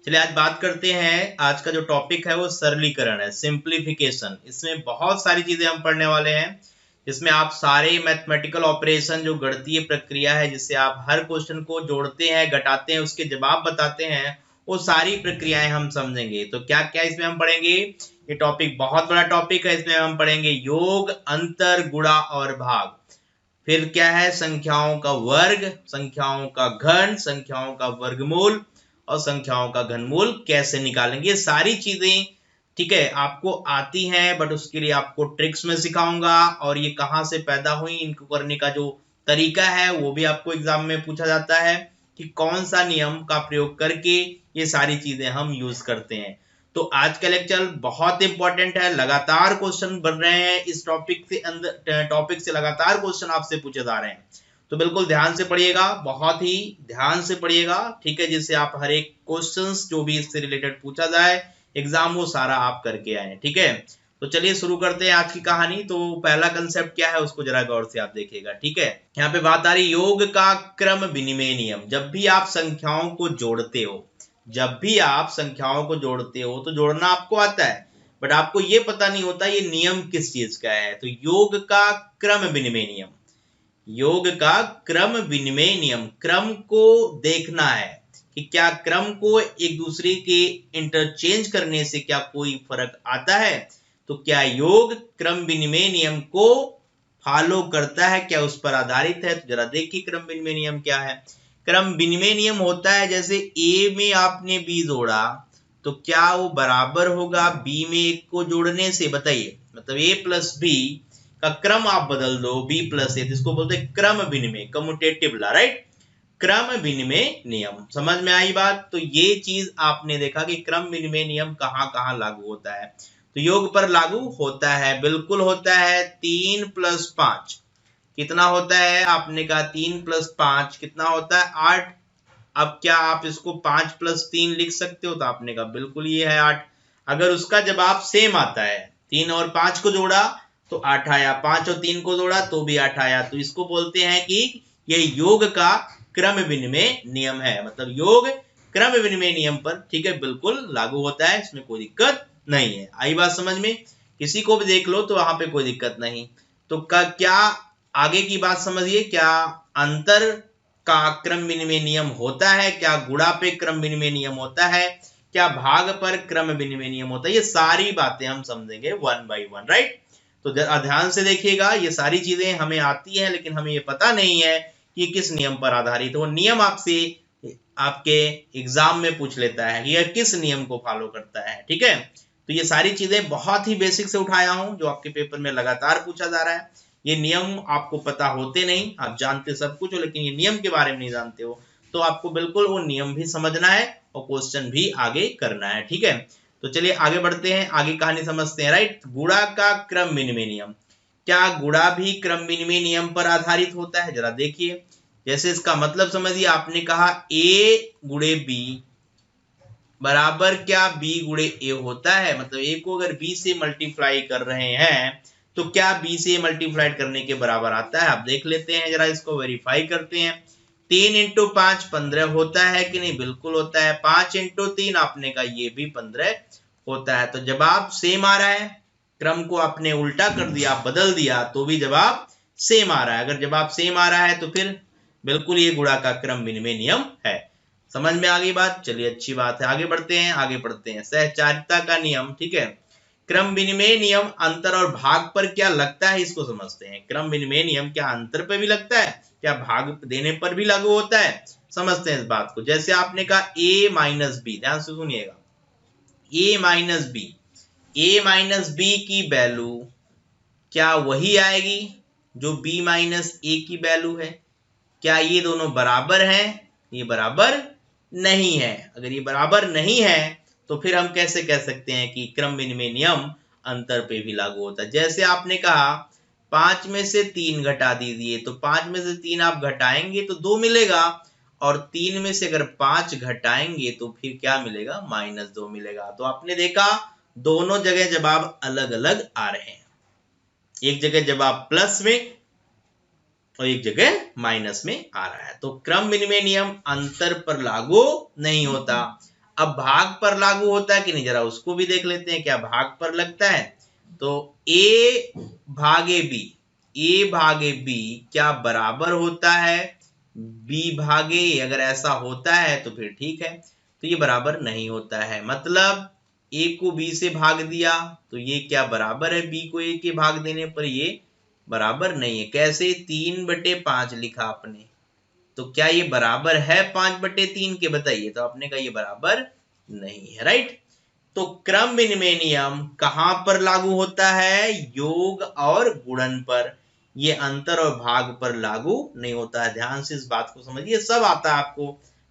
चलिए आज बात करते हैं। आज का जो टॉपिक है वो सरलीकरण है, सिंप्लीफिकेशन। इसमें बहुत सारी चीजें हम पढ़ने वाले हैं, जिसमें आप सारे मैथमेटिकल ऑपरेशन, जो गणितीय प्रक्रिया है जिससे आप हर क्वेश्चन को जोड़ते हैं, घटाते हैं, उसके जवाब बताते हैं, वो सारी प्रक्रियाएं हम समझेंगे। तो क्या क्या इसमें हम पढ़ेंगे? ये टॉपिक बहुत बड़ा टॉपिक है। इसमें हम पढ़ेंगे योग, अंतर, गुणा और भाग। फिर क्या है? संख्याओं का वर्ग, संख्याओं का घन, संख्याओं का वर्गमूल और संख्याओं का घनमूल कैसे निकालेंगे। ये सारी चीजें ठीक है आपको आती हैं, बट उसके लिए आपको ट्रिक्स में सिखाऊंगा, और ये कहाँ से पैदा हुई, इनको करने का जो तरीका है वो भी आपको एग्जाम में पूछा जाता है कि कौन सा नियम का प्रयोग करके ये सारी चीजें हम यूज करते हैं। तो आज का लेक्चर बहुत इंपॉर्टेंट है। लगातार क्वेश्चन बन रहे हैं इस टॉपिक से लगातार क्वेश्चन आपसे पूछे जा रहे हैं, तो बिल्कुल ध्यान से पढ़िएगा, बहुत ही ध्यान से पढ़िएगा, ठीक है, जिससे आप हर एक क्वेश्चंस जो भी इससे रिलेटेड पूछा जाए एग्जाम वो सारा आप करके आए, ठीक है। तो चलिए शुरू करते हैं आज की कहानी। तो पहला कंसेप्ट क्या है उसको जरा गौर से आप देखिएगा, ठीक है। यहाँ पे बात आ रही योग का क्रम विनिमय नियम। जब भी आप संख्याओं को जोड़ते हो, जब भी आप संख्याओं को जोड़ते हो तो जोड़ना आपको आता है, बट आपको ये पता नहीं होता ये नियम किस चीज का है। तो योग का क्रम विनिमय नियम, योग का क्रम विनिमय नियम, क्रम को देखना है कि क्या क्रम को एक दूसरे के इंटरचेंज करने से क्या कोई फर्क आता है। तो क्या योग क्रम विनिमय नियम को फॉलो करता है, क्या उस पर आधारित है। तो जरा देखिए क्रम विनिमय नियम क्या है। क्रम विनिमय नियम होता है जैसे ए में आपने बी जोड़ा तो क्या वो बराबर होगा बी में एक को जोड़ने से? बताइए, मतलब ए प्लस बी का क्रम आप बदल दो, बी प्लस ए, जिसको बोलते हैं क्रम विनिमय, कम्यूटेटिव लॉ, राइट। क्रम विनिमय नियम, समझ में आई बात। तो ये चीज आपने देखा कि क्रम विनिमय नियम कहाँ कहाँ लागू होता है। तो योग पर लागू होता है, बिल्कुल होता है। 3 + 5 कितना होता है? आपने कहा 3 + 5 कितना होता है? 8। अब क्या आप इसको 5 + 3 लिख सकते हो? तो आपने कहा बिल्कुल ये है 8। अगर उसका जवाब सेम आता है, 3 और 5 को जोड़ा तो 8 आया, 5 और 3 को जोड़ा तो भी 8 आया, तो इसको बोलते हैं कि ये योग का क्रम विनिमय नियम है। मतलब योग क्रम विनिमय नियम पर, ठीक है, बिल्कुल लागू होता है, इसमें कोई दिक्कत नहीं है। आई बात समझ में? किसी को भी देख लो तो वहां पे कोई दिक्कत नहीं। तो क्या आगे की बात समझिए, क्या अंतर का क्रम विनिमय नियम होता है, क्या गुणा पे क्रम विनिमय नियम होता है, क्या भाग पर क्रम विनिमय नियम होता है, ये सारी बातें हम समझेंगे वन बाय वन, राइट। तो ध्यान से देखिएगा, ये सारी चीजें हमें आती हैं, लेकिन हमें ये पता नहीं है कि किस नियम पर आधारित है। वो नियम आपसे आपके एग्जाम में पूछ लेता है कि यह किस नियम को फॉलो करता है, ठीक है। तो ये सारी चीजें बहुत ही बेसिक से उठाया हूं, जो आपके पेपर में लगातार पूछा जा रहा है। ये नियम आपको पता होते नहीं, आप जानते सब कुछ हो, लेकिन ये नियम के बारे में नहीं जानते हो, तो आपको बिल्कुल वो नियम भी समझना है और क्वेश्चन भी आगे करना है, ठीक है। तो चलिए आगे बढ़ते हैं, आगे कहानी समझते हैं, राइट। गुणा का क्रम विनिमय नियम, क्या गुणा भी क्रम विनिमय नियम पर आधारित होता है? जरा देखिए, जैसे इसका मतलब समझिए, आपने कहा ए गुणे बी बराबर क्या बी गुणे ए होता है। मतलब ए को अगर बी से मल्टीप्लाई कर रहे हैं तो क्या बी से मल्टीप्लाई करने के बराबर आता है? आप देख लेते हैं, जरा इसको वेरीफाई करते हैं। 3 × 5 15 होता है कि नहीं? बिल्कुल होता है। 5 × 3 आपने कहा ये भी 15 होता है। तो जवाब सेम आ रहा है। क्रम को आपने उल्टा कर दिया, बदल दिया, तो भी जवाब सेम आ रहा है। अगर जवाब सेम आ रहा है तो फिर बिल्कुल ये गुणा का क्रम विनिमय नियम है। समझ में आ गई बात? चलिए अच्छी बात है, आगे बढ़ते हैं, आगे पढ़ते हैं। सहचारिता का नियम, ठीक है। क्रम विनिमय नियम अंतर और भाग पर क्या लगता है, इसको समझते हैं। क्रम विनिमय नियम क्या अंतर पर भी लगता है, क्या भाग देने पर भी लागू होता है? समझते हैं इस बात को। जैसे आपने कहा a - b, ध्यान से सुनिएगा, a - b, a - b की वैल्यू क्या वही आएगी जो b - a की वैल्यू है? क्या ये दोनों बराबर हैं? ये बराबर नहीं है। अगर ये बराबर नहीं है तो फिर हम कैसे कह सकते हैं कि क्रम विनिमय नियम अंतर पे भी लागू होता है। जैसे आपने कहा 5 में से 3 घटा दीजिए, तो 5 में से 3 आप घटाएंगे तो 2 मिलेगा, और 3 में से अगर 5 घटाएंगे तो फिर क्या मिलेगा? -2 मिलेगा। तो आपने देखा दोनों जगह जवाब अलग अलग आ रहे हैं। एक जगह जवाब प्लस में और एक जगह माइनस में आ रहा है। तो क्रम विनिमय नियम अंतर पर लागू नहीं होता। अब भाग पर लागू होता है कि नहीं, जरा उसको भी देख लेते हैं। क्या भाग पर लगता है? तो ए भागे बी क्या बराबर होता है बी भागे ए? अगर ऐसा होता है तो फिर ठीक है, तो ये बराबर नहीं होता है। मतलब ए को बी से भाग दिया तो ये क्या बराबर है बी को ए के भाग देने पर? ये बराबर नहीं है। कैसे? 3/5 लिखा आपने, तो क्या ये बराबर है 5/3 के? बताइए। तो आपने कहा ये बराबर नहीं है, राइट। तो क्रम विनिमय नियम कहां पर लागू होता है? योग और गुणन पर। ये अंतर और भाग पर लागू नहीं होता है। ध्यान से इस बात को समझिए। सब आता है आपको,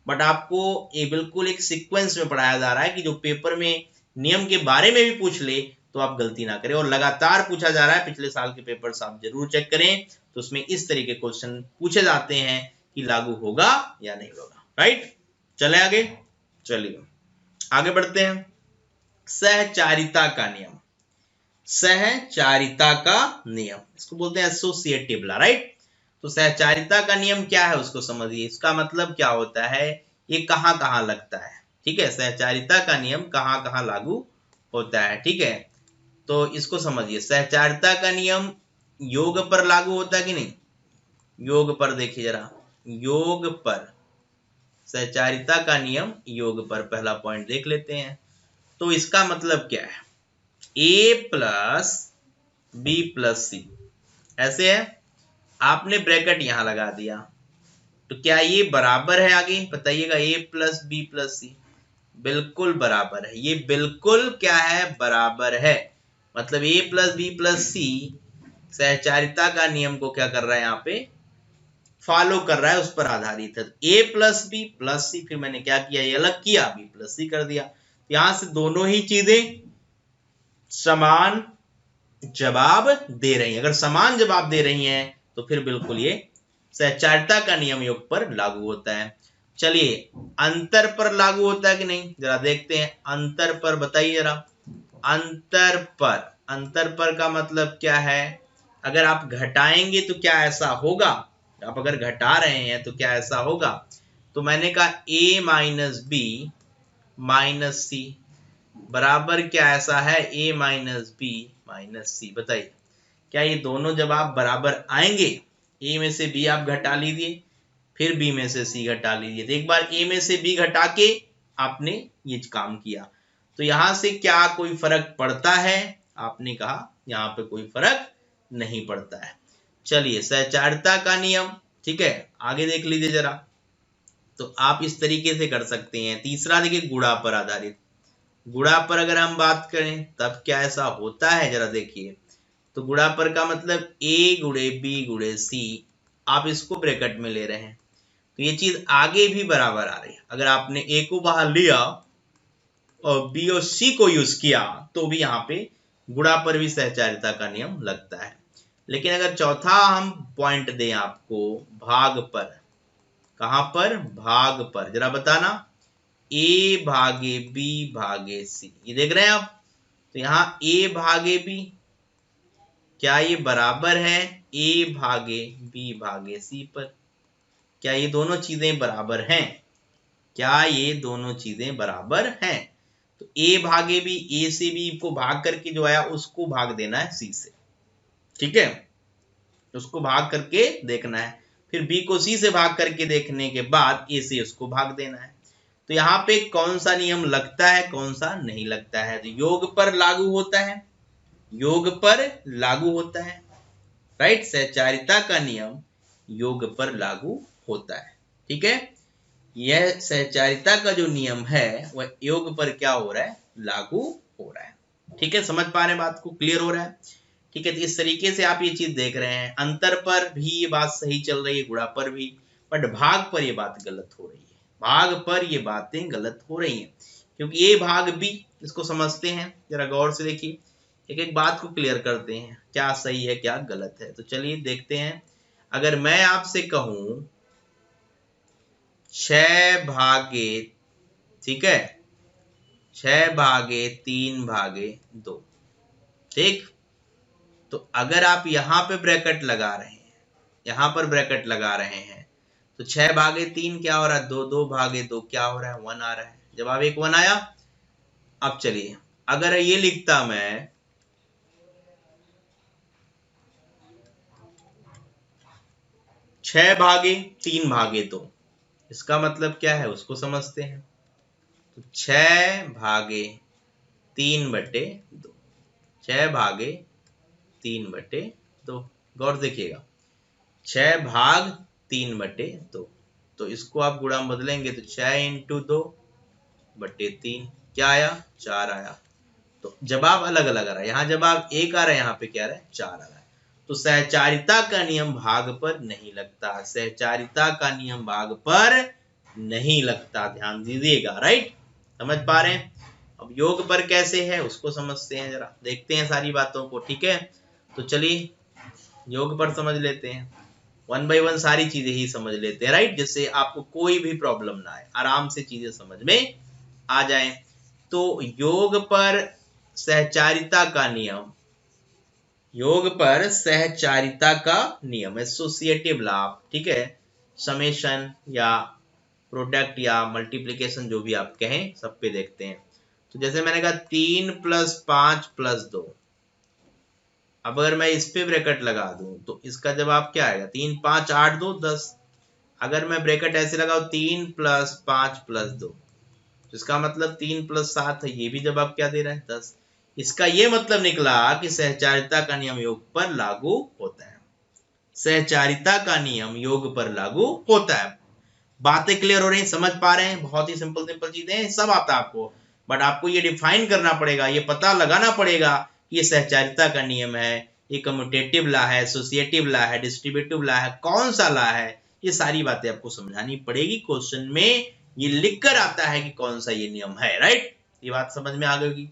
बट आपको ये बिल्कुल एक सीक्वेंस में पढ़ाया जा रहा है कि जो पेपर में नियम के बारे में भी पूछ ले तो आप गलती ना करें। और लगातार पूछा जा रहा है, पिछले साल के पेपर्स आप जरूर चेक करें, तो उसमें इस तरीके क्वेश्चन पूछे जाते हैं कि लागू होगा या नहीं होगा, राइट। चले आगे, चलिए आगे बढ़ते हैं। सहचारिता का नियम, सहचारिता का नियम, इसको बोलते हैं एसोसिएटिव लॉ, राइट। तो सहचारिता का नियम क्या है उसको समझिए। इसका मतलब क्या होता है, ये कहां कहां लगता है, ठीक है। सहचारिता का नियम कहां कहां लागू होता है, ठीक है। तो इसको समझिए। सहचारिता का नियम योग पर लागू होता है कि नहीं? योग पर देखिए जरा, योग पर सहचारिता का नियम योग पर, पहला पॉइंट देख लेते हैं। तो इसका मतलब क्या है? ए प्लस बी प्लस सी, ऐसे है। आपने ब्रैकेट यहां लगा दिया, तो क्या ये बराबर है? आगे बताइएगा। ए प्लस बी प्लस सी बिल्कुल बराबर है। ये बिल्कुल क्या है? बराबर है। मतलब ए प्लस बी प्लस सी सहचारिता का नियम को क्या कर रहा है? यहाँ पे फॉलो कर रहा है, उस पर आधारित है। ए प्लस बी प्लस सी, फिर मैंने क्या किया? ये अलग किया, बी प्लस सी कर दिया। यहां से दोनों ही चीजें समान जवाब दे रही हैं। अगर समान जवाब दे रही हैं तो फिर बिल्कुल ये सहचारिता का नियम योग पर लागू होता है। चलिए, अंतर पर लागू होता है कि नहीं, जरा देखते हैं। अंतर पर बताइए जरा। अंतर पर, अंतर पर का मतलब क्या है? अगर आप घटाएंगे तो क्या ऐसा होगा? आप अगर घटा रहे हैं तो क्या ऐसा होगा? तो मैंने कहा a माइनस बी माइनस सी बराबर क्या ऐसा है? a माइनस बी माइनस सी। बताइए, क्या ये दोनों जवाब बराबर आएंगे? a में से b आप घटा लीजिए, फिर b में से c घटा लीजिए। तो एक बार a में से b घटा के आपने ये काम किया, तो यहां से क्या कोई फर्क पड़ता है? आपने कहा यहाँ पे कोई फर्क नहीं पड़ता है। चलिए, सहचारिता का नियम, ठीक है। आगे देख लीजिए जरा। तो आप इस तरीके से कर सकते हैं। तीसरा देखिए, गुणा पर आधारित। गुणा पर अगर हम बात करें तब क्या ऐसा होता है, जरा देखिए। तो गुणा पर का मतलब a गुणे बी गुणे सी, आप इसको ब्रैकेट में ले रहे हैं, तो ये चीज आगे भी बराबर आ रही है। अगर आपने a को बाहर लिया और b और c को यूज किया तो भी यहाँ पे गुणा पर भी सहचारिता का नियम लगता है। लेकिन अगर चौथा हम पॉइंट दें आपको, भाग पर, कहां पर? भाग पर, जरा बताना। a भागे b भागे c, ये देख रहे हैं आप। तो यहाँ a भागे b, क्या ये बराबर है a भागे b भागे c पर? क्या ये दोनों चीजें बराबर हैं? क्या ये दोनों चीजें बराबर हैं? तो a भागे b, a से b को भाग करके जो आया उसको भाग देना है c से, ठीक है। उसको भाग करके देखना है, फिर b को c से भाग करके देखने के बाद a से उसको भाग देना है। तो यहाँ पे कौन सा नियम लगता है, कौन सा नहीं लगता है? तो योग पर लागू होता है, योग पर लागू होता है, राइट। सहचारिता का नियम योग पर लागू होता है, ठीक है। यह सहचारिता का जो नियम है वह योग पर क्या हो रहा है? लागू हो रहा है, ठीक है। समझ पा रहे हैं बात को? क्लियर हो रहा है, ठीक है। तो इस तरीके से आप ये चीज देख रहे हैं। अंतर पर भी ये बात सही चल रही है, गुणा पर भी, बट भाग पर ये बात गलत हो रही है। भाग पर ये बातें गलत हो रही हैं, क्योंकि ये भाग भी, इसको समझते हैं, जरा गौर से देखिए। एक एक बात को क्लियर करते हैं, क्या सही है क्या गलत है। तो चलिए देखते हैं। अगर मैं आपसे कहूं 6 भागे, ठीक है, 6 भागे 3 भागे 2, ठीक। तो अगर आप यहां पे ब्रैकेट लगा रहे हैं, यहां पर ब्रैकेट लगा रहे हैं, तो 6 भागे 3 क्या हो रहा है? 2, 2 भागे 2 क्या हो रहा है? 1 आ रहा है। जवाब 1 1 आया। अब चलिए अगर ये लिखता मैं 6/3/2, इसका मतलब क्या है उसको समझते हैं। तो 6/3/2, 6/3/2, गौर देखिएगा 6/3/2, तो इसको आप गुणा में बदलेंगे तो 6×2/3 क्या आया 4 आया। तो जवाब अलग अलग आ रहा है, यहाँ जवाब 1 आ रहा है, यहाँ पे क्या आ रहा है 4 आ रहा है। तो सहचारिता का नियम भाग पर नहीं लगता, सहचारिता का नियम भाग पर नहीं लगता, ध्यान दीजिएगा। राइट, समझ पा रहे हैं। अब योग पर कैसे है उसको समझते हैं, जरा देखते हैं सारी बातों को। ठीक है, तो चलिए योग पर समझ लेते हैं, 1 by 1 सारी चीजें ही समझ लेते हैं। राइट, जिससे आपको कोई भी प्रॉब्लम ना आए, आराम से चीजें समझ में आ जाए। तो योग पर सहचारिता का नियम, योग पर सहचारिता का नियम, एसोसिएटिव लॉ, ठीक है, समेशन या प्रोडक्ट या मल्टीप्लिकेशन जो भी आप कहें, सब पे देखते हैं। तो जैसे मैंने कहा 3 + 5 + 2, अब अगर मैं इस पे ब्रैकेट लगा दूं तो इसका जवाब क्या आएगा 3 5 8 2 10। अगर मैं ब्रैकेट ऐसे लगाऊं 3 + 5 + 2, तो इसका मतलब 3 + 7 है, ये भी जवाब क्या दे रहा है 10। इसका ये मतलब निकला कि सहचारिता का नियम योग पर लागू होता है, सहचारिता का नियम योग पर लागू होता है। बातें क्लियर हो रही हैं, समझ पा रहे हैं, बहुत ही सिंपल सिंपल चीजें सब आता है आपको, बट आपको ये डिफाइन करना पड़ेगा, ये पता लगाना पड़ेगा कि ये सहचारिता का नियम है, ये कम्यूटेटिव लॉ है, एसोसिएटिव लॉ है, डिस्ट्रीब्यूटिव लॉ है, कौन सा लॉ है, ये सारी बातें आपको समझानी पड़ेगी। क्वेश्चन में ये लिखकर आता है कि कौन सा ये नियम है। राइट, ये बात समझ में आ गई।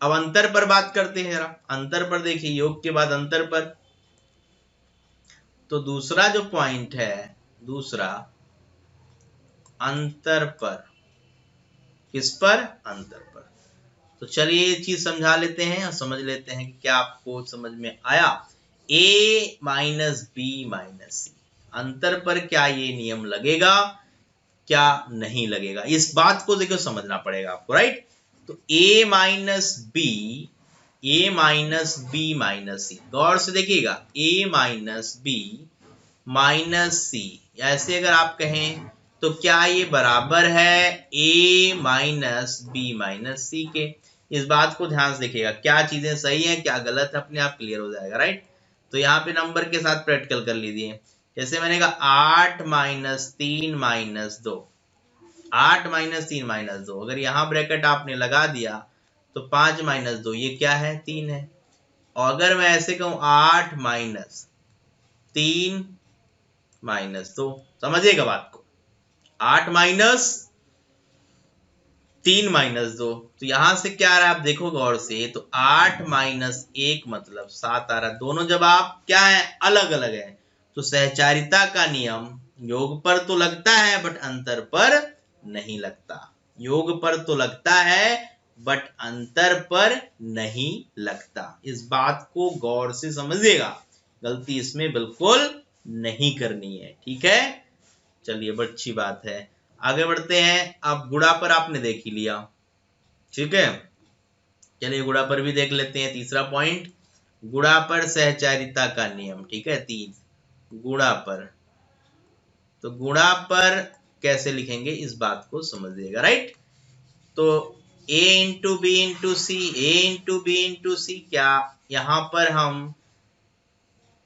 अब अंतर पर बात करते हैं, जरा अंतर पर देखिए, योग के बाद अंतर पर। तो दूसरा जो पॉइंट है, दूसरा अंतर पर, किस पर, अंतर पर। तो चलिए ये चीज समझा लेते हैं और समझ लेते हैं कि क्या आपको समझ में आया। a - b - c, अंतर पर क्या ये नियम लगेगा, क्या नहीं लगेगा, इस बात को देखो समझना पड़ेगा आपको। राइट, तो a - b - c, गौर से देखिएगा, a - b - c, ऐसे अगर आप कहें तो क्या ये बराबर है a - b - c के। इस बात को ध्यान से देखिएगा, क्या चीजें सही है क्या गलत है, अपने आप क्लियर हो जाएगा। राइट, तो यहाँ पे नंबर के साथ प्रैक्टिकल कर लीजिए। जैसे मैंने कहा 8 - 3 - 2, 8 - 3 - 2, अगर यहाँ ब्रैकेट आपने लगा दिया तो 5 - 2 ये क्या है 3 है। और अगर मैं ऐसे कहूं 8 - 3 - 2, समझिएगा बात को, 8 - 3 - 2, तो यहां से क्या आ रहा है आप देखो गौर से, तो 8 - 1 मतलब 7 आ रहा है। दोनों जवाब क्या है, अलग अलग है। तो सहचारिता का नियम योग पर तो लगता है बट अंतर पर नहीं लगता, योग पर तो लगता है बट अंतर पर नहीं लगता। इस बात को गौर से समझिएगा, गलती इसमें बिल्कुल नहीं करनी है। ठीक है, चलिए बड़ी अच्छी बात है, आगे बढ़ते हैं। अब गुणा पर आपने देख ही लिया, ठीक है, चलिए गुणा पर भी देख लेते हैं। तीसरा पॉइंट, गुणा पर सहचारिता का नियम। ठीक है, 3 गुणा पर, तो गुणा पर कैसे लिखेंगे इस बात को समझिएगा। राइट, तो a × b × c, a × b × c, क्या यहां पर हम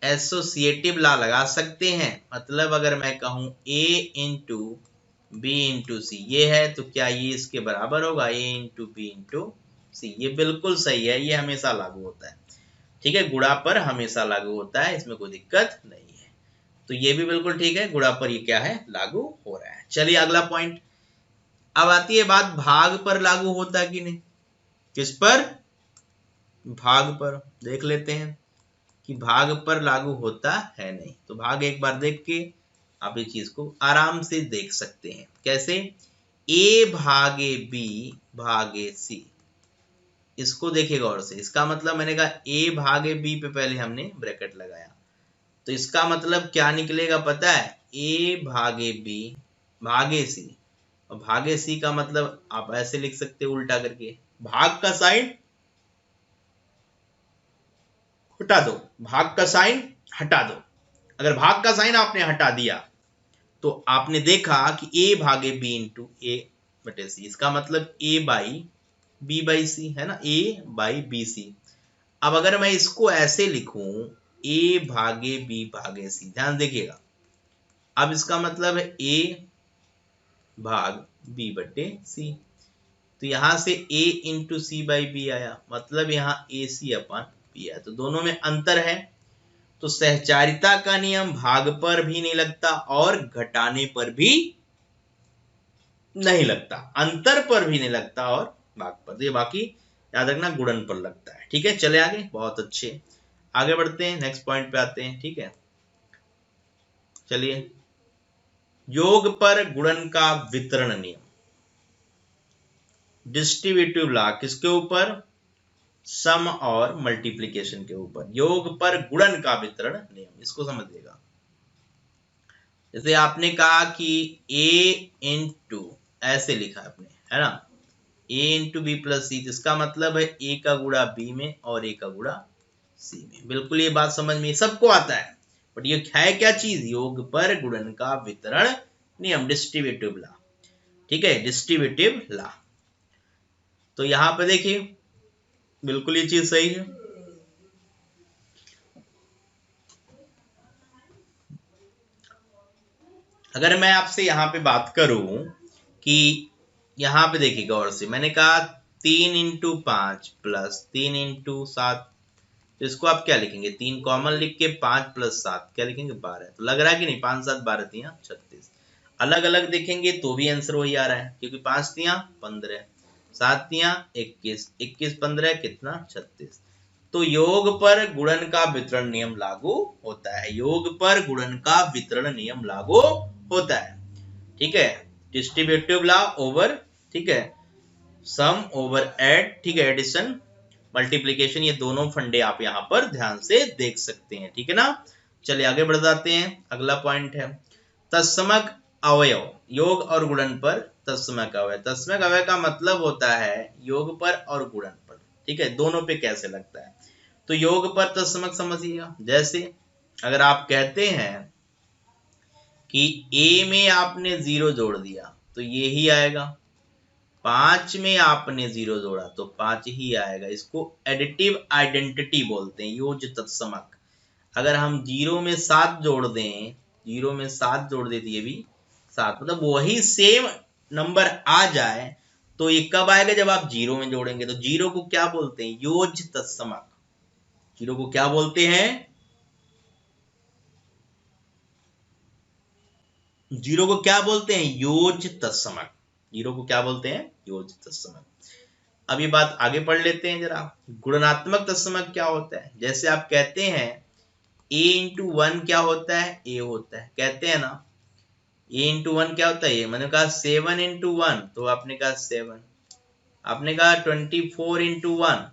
एसोसिएटिव लॉ लगा सकते हैं। मतलब अगर मैं कहूं a × b × c ये है, तो क्या ये इसके बराबर होगा a × b × c, ये बिल्कुल सही है, ये हमेशा लागू होता है। ठीक है, गुणा पर हमेशा लागू होता है, इसमें कोई दिक्कत नहीं है। तो ये भी बिल्कुल ठीक है, गुणा पर ये क्या है लागू हो रहा है। चलिए अगला पॉइंट, अब आती है बात भाग पर लागू होता है कि नहीं। किस पर, भाग पर। देख लेते हैं कि भाग पर लागू होता है नहीं। तो भाग एक बार देख के आप ये चीज को आराम से देख सकते हैं। कैसे, a/b/c, इसको देखिएगा और से, इसका मतलब मैंने कहा a/b पे पहले हमने ब्रैकेट लगाया, तो इसका मतलब क्या निकलेगा पता है, a/b/c, और भागे सी का मतलब आप ऐसे लिख सकते हो उल्टा करके, भाग का साइन हटा दो, भाग का साइन हटा दो। अगर भाग का साइन आपने हटा दिया तो आपने देखा कि a भागे b इंटू ए बटे सी, इसका मतलब a बाई बी बाई सी है ना, a बाई बी सी। अब अगर मैं इसको ऐसे लिखूं a भागे b भागे सी, ध्यान देखिएगा, अब इसका मतलब है a भाग b बटे सी, तो यहां से a into C by B आया, मतलब यहाँ ए सी अपन बी आया, तो दोनों में अंतर है। तो सहचारिता का नियम भाग पर भी नहीं लगता और घटाने पर भी नहीं लगता, अंतर पर भी नहीं लगता और भाग पर, ये बाकी याद रखना गुणन पर लगता है। ठीक है, चले आगे, बहुत अच्छे, आगे बढ़ते हैं, नेक्स्ट पॉइंट पे आते हैं। ठीक है, चलिए, योग पर गुणन का वितरण नियम, डिस्ट्रीब्यूटिव लॉ किसके ऊपर, सम और मल्टीप्लिकेशन के ऊपर, योग पर गुणन का वितरण नियम, इसको समझिएगा। जैसे आपने कहा कि a इंटू, ऐसे लिखा आपने, है ना, a इंटू बी प्लस सी, इसका मतलब है a का गुणा b में और a का गुणा c में। बिल्कुल ये बात समझ में सबको आता है, बट ये है क्या चीज, योग पर गुणन का वितरण नियम, डिस्ट्रीब्यूटिव लॉ। ठीक है, डिस्ट्रीब्यूटिव लॉ। तो यहां पे देखिए बिल्कुल ये चीज सही है। अगर मैं आपसे यहाँ पे बात करूं कि यहाँ पे देखिए गौर से, मैंने कहा 3 इंटू 5 प्लस 3 इंटू 7, तो इसको आप क्या लिखेंगे, 3 कॉमन लिख के 5 प्लस 7 क्या लिखेंगे, 12। तो लग रहा है कि नहीं, 5 7 12 3 36। अलग अलग देखेंगे तो भी आंसर वही आ रहा है, क्योंकि 5 3 15, 7 3 21, 21 15 कितना 36। तो योग पर गुणन का वितरण नियम लागू होता है, योग पर गुणन का वितरण नियम लागू होता है। ठीक है, डिस्ट्रीब्यूटिव लॉ ओवर, ठीक है, सम ओवर ऐड, ठीक है, एडिशन मल्टीप्लीकेशन, ये दोनों फंडे आप यहाँ पर ध्यान से देख सकते हैं। ठीक है ना, चलिए आगे बढ़ जाते हैं। अगला पॉइंट है तत्समक अवयव, योग और गुणन पर तत्समक अवयव। तत्समक अवयव का मतलब होता है योग पर और गुणन पर, ठीक है, दोनों पे कैसे लगता है। तो योग पर तत्समक समझिएगा, जैसे अगर आप कहते हैं कि a में आपने 0 जोड़ दिया तो ये ही आएगा, 5 में आपने 0 जोड़ा तो 5 ही आएगा, इसको एडिटिव आइडेंटिटी बोलते हैं, योज्य तत्समक। अगर हम 0 में 7 जोड़ दें, 0 में 7 जोड़ दे दिए भी 7, मतलब वही सेम नंबर आ जाए, तो ये कब आएगा, जब आप 0 में जोड़ेंगे। तो 0 को क्या बोलते हैं, योज्य तत्समक। 0 को क्या बोलते हैं, 0 को क्या बोलते हैं, योज्य तत्समक। 0 को क्या बोलते हैं, योज्य तत्समक। अब ये बात आगे पढ़ लेते हैं जरा, गुणनात्मक तत्समक क्या होता है। जैसे आप कहते हैं a इंटू 1 क्या होता है, a होता है, कहते हैं ना a इंटू 1 क्या होता है, ये मैंने कहा 7 इंटू 1, तो आपने कहा 7। आपने कहा 24 इंटू 1,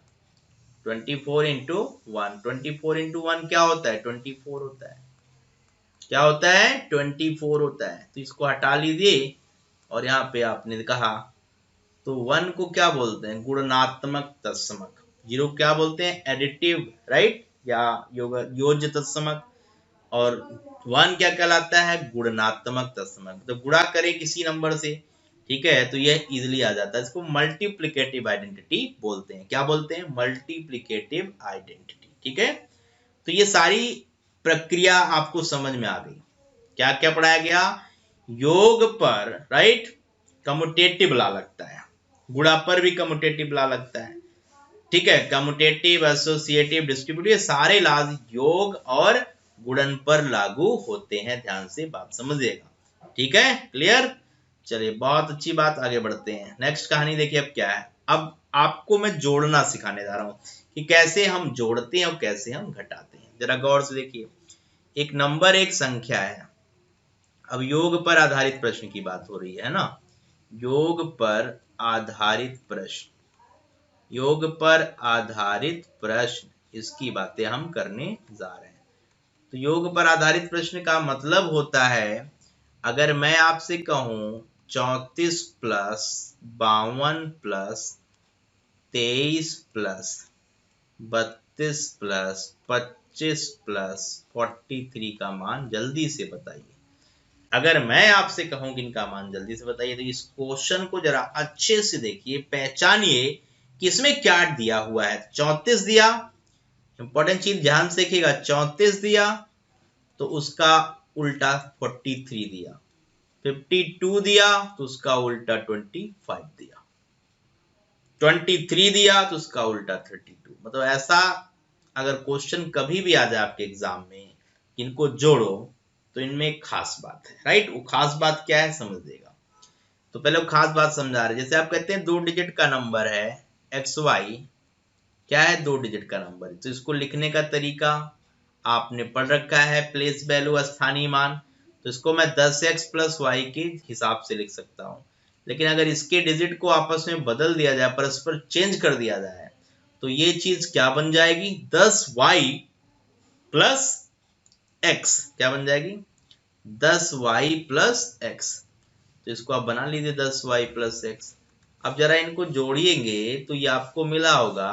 24 इंटू 1, 24 इंटू 1 क्या होता है, 24 होता है, क्या होता है, 24 होता है। तो इसको हटा लीजिए और यहाँ पे आपने कहा, तो 1 को क्या बोलते हैं, गुणनात्मक तत्समक। 0 क्या बोलते हैं, एडिटिव, राइट, या योज्य तत्समक। और 1 क्या कहलाता है, गुणनात्मक तत्समक। तो गुणा करें किसी नंबर से, ठीक है, तो यह इजिली आ जाता है, इसको मल्टीप्लिकेटिव आइडेंटिटी बोलते हैं। क्या बोलते हैं, मल्टीप्लिकेटिव आइडेंटिटी। ठीक है, तो ये सारी प्रक्रिया आपको समझ में आ गई। क्या क्या पढ़ाया गया, योग पर, राइट, कम्यूटेटिव लॉ लगता है, गुणा पर भी कम्यूटेटिव लॉ लगता है। ठीक है, कम्यूटेटिव, एसोसिएटिव, डिस्ट्रीब्यूटिव, सारे लॉज योग और गुणन पर लागू होते हैं, ध्यान से बात समझिएगा। ठीक है, क्लियर। चलिए बहुत अच्छी बात, आगे बढ़ते हैं। नेक्स्ट कहानी देखिए अब क्या है। अब आपको मैं जोड़ना सिखाने जा रहा हूं कि कैसे हम जोड़ते हैं और कैसे हम घटाते हैं। जरा गौर से देखिए, एक नंबर एक संख्या है। अब योग पर आधारित प्रश्न की बात हो रही है ना, योग पर आधारित प्रश्न, योग पर आधारित प्रश्न, इसकी बातें हम करने जा रहे हैं। तो योग पर आधारित प्रश्न का मतलब होता है, अगर मैं आपसे कहूं 34 plus 52 plus 23 plus 32 plus 25 plus 43 का मान जल्दी से बताइए। अगर मैं आपसे कहूं कि इनका मान जल्दी से बताइए तो इस क्वेश्चन को जरा अच्छे से देखिए, पहचानिए कि इसमें क्या दिया हुआ है। 34 दिया, इंपॉर्टेंट चीज ध्यान से देखिएगा, 34 दिया तो उसका उल्टा 43 दिया, 52 दिया तो उसका उल्टा 25 दिया, 23 दिया तो उसका उल्टा 32। मतलब ऐसा अगर क्वेश्चन कभी भी आ जाए आपके एग्जाम में, इनको जोड़ो, तो इनमें एक खास बात है, राइट। वो खास बात क्या है समझ देगा। तो पहले वो खास बात समझा रहे। जैसे आप कहते हैं 2 डिजिट का नंबर है XY, क्या है 2 डिजिट का नंबर, तो इसको लिखने का तरीका आपने पढ़ रखा है, प्लेस वैल्यू स्थानीय मान। तो इसको मैं 10x प्लस वाई के हिसाब से लिख सकता हूं। लेकिन अगर इसके डिजिट को आपस में बदल दिया जाए, परस्पर चेंज कर दिया जाए, तो ये चीज क्या बन जाएगी, 10y प्लस x क्या बन जाएगी, 10y प्लस x। तो इसको आप बना लीजिए 10y प्लस x। अब जरा इनको जोड़िएंगे तो ये आपको मिला होगा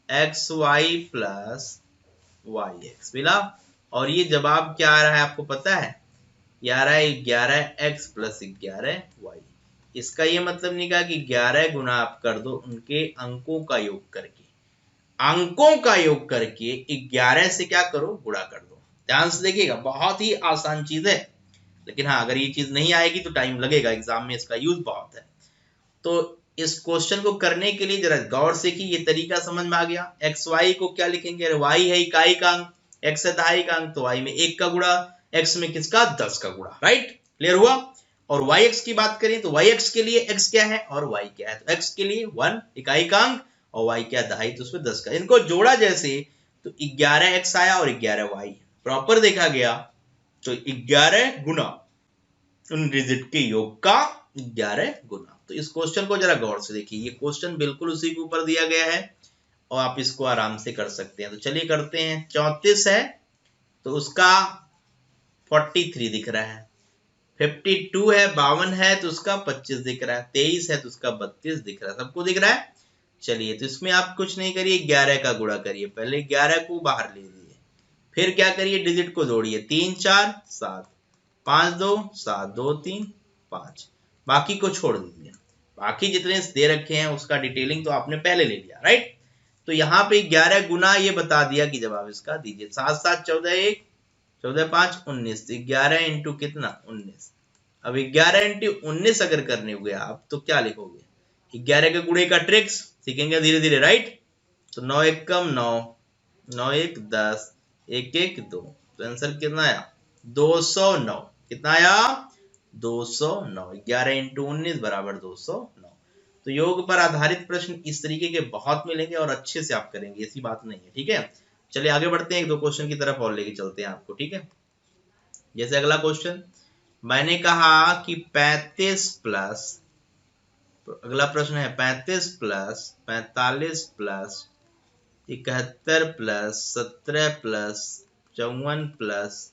xy प्लस yx मिला। और ये जवाब क्या आ रहा है आपको पता है, ये आ रहा है 11x प्लस 11y। इसका ये मतलब नहीं कहा कि 11 गुना आप कर दो उनके अंकों का योग करके, अंकों का योग करके 11 से क्या करो, गुणा कर दो। ध्यान से देखिएगा, बहुत ही आसान चीज है। लेकिन हाँ, अगर ये चीज नहीं आएगी तो टाइम लगेगा, एग्जाम में इसका यूज बहुत है। तो इस क्वेश्चन को करने के लिए जरा गौर से कि ये तरीका समझ में आ गया। एक्स वाई को क्या लिखेंगे, y है इकाई का अंक, x है दहाई का अंक, तो y में 1 का गुणा, x में किसका 10 का गुणा, राइट, क्लियर हुआ। और yx की बात करें तो yx के लिए x क्या है और y क्या है, तो x के लिए 1 इकाई का अंक और y क्या दहाई, तो उसमें 10 का। इनको जोड़ा जैसे तो 11x आया और 11y, प्रॉपर देखा गया तो 11 गुना उन डिजिट के योग का 11 गुना। तो इस क्वेश्चन को जरा गौर से देखिए, ये क्वेश्चन बिल्कुल उसी के ऊपर दिया गया है और आप इसको आराम से कर सकते हैं। तो चलिए करते हैं। 34 है तो उसका 43 दिख रहा है, 52 है 52 है तो उसका 25 दिख रहा है, 23 है तो उसका 32 दिख रहा है, सबको दिख रहा है। चलिए तो इसमें आप कुछ नहीं करिए, 11 का गुणा करिए, पहले 11 को बाहर ले लीजिए, फिर क्या करिए, डिजिट को जोड़िए, 3 4 7, 5 2 7 2 3 5, बाकी को छोड़ दीजिए। बाकी जितने दे रखे हैं उसका डिटेलिंग तो आपने पहले ले लिया, राइट। तो यहाँ पे 11 गुना ये बता दिया कि जवाब इसका दीजिए, 7 7 14 1 14 5 19, 11 इंटू कितना 19। अब 11 इंटू 19 अगर करने हुए आप तो क्या लिखोगे, 11 के गुणे का ट्रिक्स सीखेंगे धीरे धीरे, राइट। तो 9 1 कम 9, 9 1 10, 1 1 2, तो आंसर कितना आया 209। कितना आया 209, 11 इंटू 19 बराबर 209। तो योग पर आधारित प्रश्न इस तरीके के बहुत मिलेंगे और अच्छे से आप करेंगे, ऐसी बात नहीं है, ठीक है। चलिए आगे बढ़ते हैं, एक दो क्वेश्चन की तरफ और लेके चलते हैं आपको, ठीक है। जैसे अगला क्वेश्चन मैंने कहा कि 35 प्लस, अगला प्रश्न है 35 plus 45 plus 71 plus 17 plus 54 plus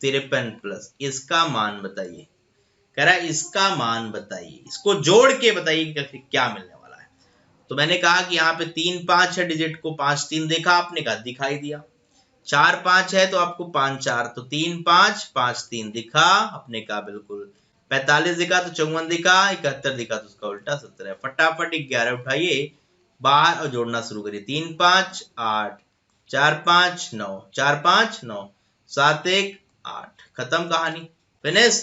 53 plus, इसका मान बताइए। कह रहा है इसका मान बताइए, इसको जोड़ के बताइए कि क्या मिलने वाला है। तो मैंने कहा कि यहाँ पे 3 5 है, डिजिट को 5 3 देखा आपने, कहा दिखाई दिया। 4 5 है तो आपको 5 4, तो 3 5 5 3 दिखा, अपने कहा बिल्कुल। 45 दिखा तो 54 दिखा, 71 दिखा तो उसका उल्टा 17। फटाफट 11 उठाइए बाहर और जोड़ना शुरू करिए। 3 5 8, 4 5 9, 4 5 9, 7 1 8, खत्म कहानी, फिनिश।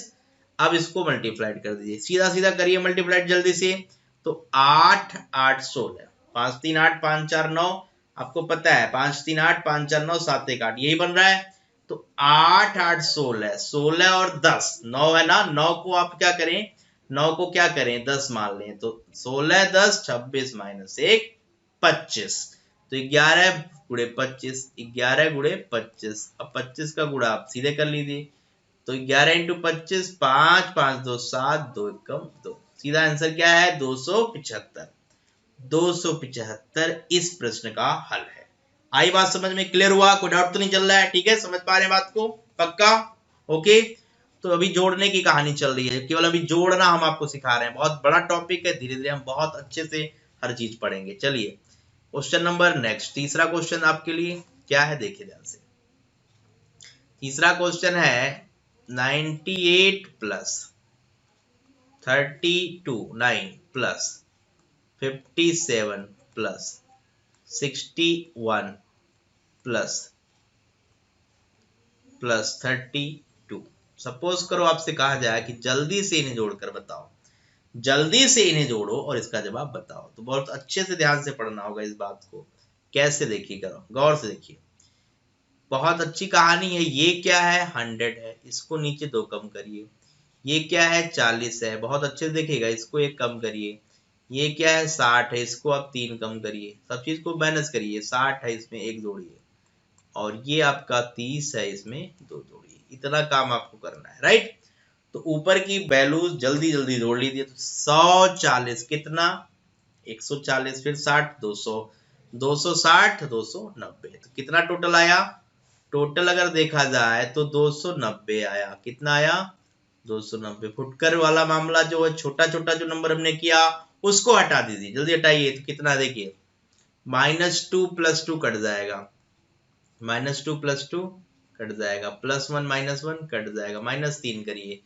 अब इसको मल्टीप्लाइड कर दीजिए, सीधा सीधा करिए मल्टीप्लाइड जल्दी से। तो 8 8 16, 5 3 8 5 4 9, आपको पता है 5 3 8 5 4 9 7 1 8, यही बन रहा है। तो 8 8 16, 16 और 10 9 है ना, 9 को आप क्या करें, 9 को क्या करें 10 मान लें, तो 16 10 26 माइनस 1 25। तो 11 गुणे 25, 11 गुणे 25। अब 25 का गुणा आप सीधे कर लीजिए, तो 11 इंटू 25 5 5 2 7 2 1 2, सीधा आंसर क्या है 275। 275 इस प्रश्न का हल है। आई बात समझ में, क्लियर हुआ, कोई डाउट तो नहीं चल रहा है, ठीक है, समझ पा रहे हैं बात को, पक्का, ओके। तो अभी जोड़ने की कहानी चल रही है, केवल अभी जोड़ना हम आपको सिखा रहे हैं। बहुत बड़ा टॉपिक है, धीरे धीरे हम बहुत अच्छे से हर चीज पढ़ेंगे। चलिए क्वेश्चन नंबर नेक्स्ट, तीसरा क्वेश्चन आपके लिए क्या है, देखिए ध्यान से। तीसरा क्वेश्चन है 98 plus 32 9 plus 57 plus 61 plus 32। Suppose करो आपसे कहा जाए कि जल्दी से इन्हें जोड़कर बताओ, जल्दी से इन्हें जोड़ो और इसका जवाब बताओ। तो बहुत अच्छे से ध्यान से पढ़ना होगा इस बात को। कैसे देखिए, करो गौर से देखिए, बहुत अच्छी कहानी है। ये क्या है, 100 है, इसको नीचे 2 कम करिए। ये क्या है, 40 है, बहुत अच्छे से देखिएगा, इसको 1 कम करिए। ये क्या है, 60 है, इसको आप 3 कम करिए। सब चीज को बैलेंस करिए। 60 है, इसमें 1 जोड़िए, और ये आपका 30 है, इसमें 2 जोड़िए। इतना काम आपको करना है, राइट। तो ऊपर की वैल्यूज जल्दी जल्दी जोड़ लीजिए। तो 140 कितना, 140, फिर 60 200, 260 290, तो कितना टोटल आया। टोटल अगर देखा जाए तो 290 आया। कितना आया, 290। फुटकर वाला मामला जो है, छोटा छोटा जो नंबर हमने किया उसको हटा दीजिए, जल्दी हटाइए। तो कितना देखिए, -2 + 2 कट जाएगा, -2 + 2 कट जाएगा, +1 -1 कट जाएगा, -3 करिए।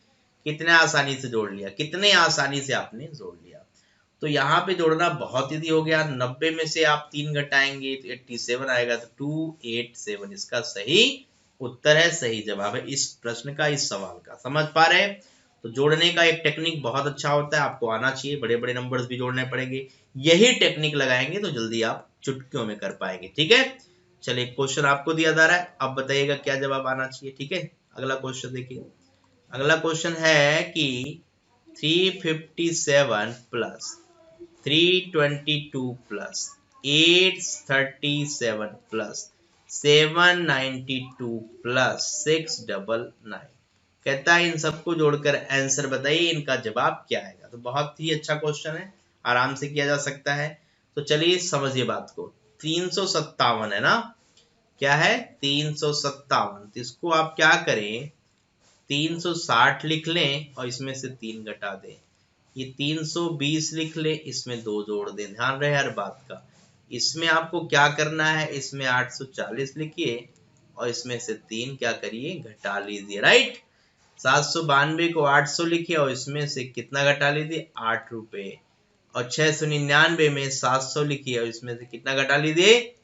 कितने आसानी से जोड़ लिया, कितने आसानी से आपने जोड़ लिया। तो यहाँ पे जोड़ना बहुत इजी हो गया। 90 में से आप 3 घटाएंगे तो 87 आएगा। तो 287 इसका सही उत्तर है, सही जवाब है इस प्रश्न का, इस सवाल का। समझ पा रहे हैं। तो जोड़ने का एक टेक्निक बहुत अच्छा होता है, आपको आना चाहिए। बड़े बड़े नंबर्स भी जोड़ने पड़ेंगे, यही टेक्निक लगाएंगे तो जल्दी आप चुटकियों में कर पाएंगे। ठीक है, चलिए क्वेश्चन आपको दिया जा रहा है, अब बताइएगा क्या जवाब आना चाहिए। ठीक है, अगला क्वेश्चन देखिए। अगला क्वेश्चन है कि 357 प्लस 322 प्लस 837 प्लस 792 प्लस 699, कहता है इन सबको जोड़कर आंसर बताइए, इनका जवाब क्या आएगा। तो बहुत ही अच्छा क्वेश्चन है, आराम से किया जा सकता है। तो चलिए समझिए बात को। 357 है ना, क्या है, 357। तो इसको आप क्या करें, 360 लिख लें और इसमें से 3 घटा दें। ये 320 लिख ले, इसमें 2 जोड़ दें। ध्यान रहे हर बात का। इसमें आपको क्या करना है, इसमें 840 लिखिए और इसमें से 3 क्या करिए, घटा लीजिए, राइट। 792 को 800 लिखिए और इसमें से कितना घटा लीजिए, 8 रुपए। और 699 में 700 लिखिए और इसमें से कितना घटा लीजिए,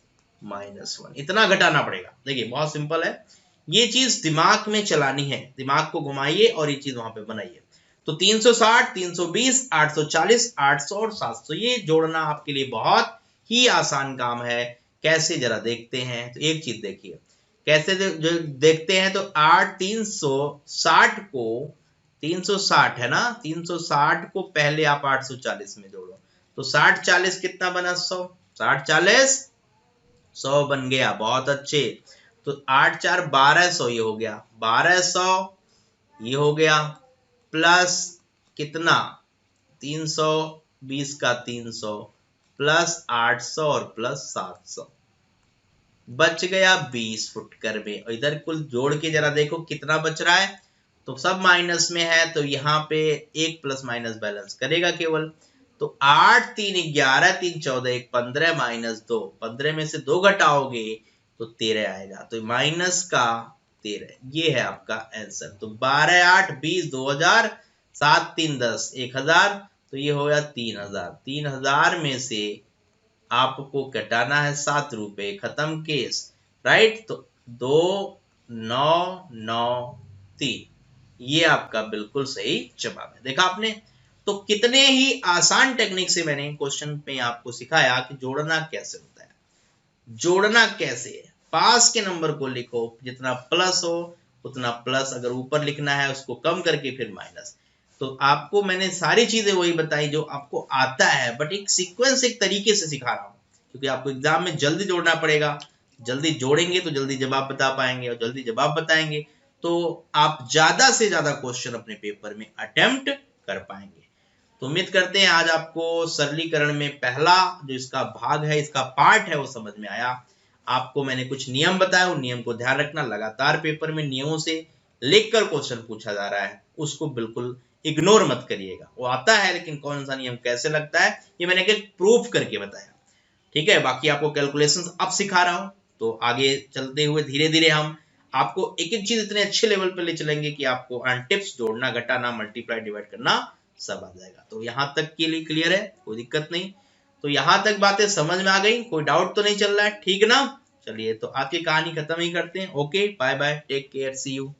-1। इतना घटाना पड़ेगा। देखिए बहुत सिंपल है, ये चीज दिमाग में चलानी है, दिमाग को घुमाइए और ये चीज वहां पे बनाइए। तो 360, 320, 840, 800 और 700, ये जोड़ना आपके लिए बहुत ही आसान काम है। कैसे जरा देखते हैं। तो एक चीज देखिए, कैसे जो देखते हैं। तो 360 को 360 है ना, 360 को पहले आप 840 में जोड़ो। तो 60 40 कितना बना, 100। 60 40 100 बन गया, बहुत अच्छे। तो 8 4 1200, ये हो गया 1200, ये हो गया, प्लस कितना 320 का 300 प्लस 800 और प्लस 700, बच गया 20 फुटकर में। और इधर कुल जोड़ के जरा देखो कितना बच रहा है। तो सब माइनस में है, तो यहाँ पे एक प्लस माइनस बैलेंस करेगा केवल। तो 8 3 11, 3 14, 1 15, -2, 15 में से 2 घटाओगे तो 13 आएगा। तो माइनस का 13, ये है आपका आंसर। तो 12 8 20, 2000, 7 3 10, 1000, तो ये हो गया 3000। 3000 में से आपको कटाना है 7 रुपए, खत्म केस, राइट। तो 2993, ये आपका बिल्कुल सही जवाब है। देखा आपने, तो कितने ही आसान टेक्निक से मैंने क्वेश्चन में आपको सिखाया कि जोड़ना कैसे होता है। जोड़ना कैसे है, पास के नंबर को लिखो, जितना प्लस हो उतना प्लस, अगर ऊपर लिखना है उसको कम करके फिर माइनस। तो आपको मैंने सारी चीजें वही बताई जो आपको आता है, बट एक सीक्वेंस, एक तरीके से सिखा रहा हूं, क्योंकि आपको एग्जाम में जल्दी जोड़ना पड़ेगा। जल्दी जोड़ेंगे तो जल्दी जवाब बता पाएंगे, और जल्दी जवाब बताएंगे तो आप ज्यादा से ज्यादा क्वेश्चन अपने पेपर में अटेम्प्ट कर पाएंगे। तो उम्मीद करते हैं आज आपको सरलीकरण में पहला जो इसका भाग है, इसका पार्ट है, वो समझ में आया। आपको मैंने कुछ नियम बताया, उन नियम को ध्यान रखना। लगातार पेपर में नियमों से लिखकर क्वेश्चन पूछा जा रहा है उसको बिल्कुल इग्नोर मत करिएगा। वो आता है लेकिन कौन सा नियम कैसे लगता है ये मैंने एक प्रूफ करके बताया। ठीक है, बाकी आपको कैलकुलेशंस अब सिखा रहा हूं, तो आगे चलते हुए धीरे धीरे हम आपको एक एक चीज इतने अच्छे लेवल पे ले चलेंगे कि आपको टिप्स जोड़ना, घटाना, मल्टीप्लाई, डिवाइड करना सब आ जाएगा। तो यहां तक के लिए क्लियर है, कोई दिक्कत नहीं। तो यहां तक बातें समझ में आ गई, कोई डाउट तो नहीं चल रहा है, ठीक ना? चलिए तो आज की कहानी खत्म ही करते हैं। Okay, bye bye, take care, see you.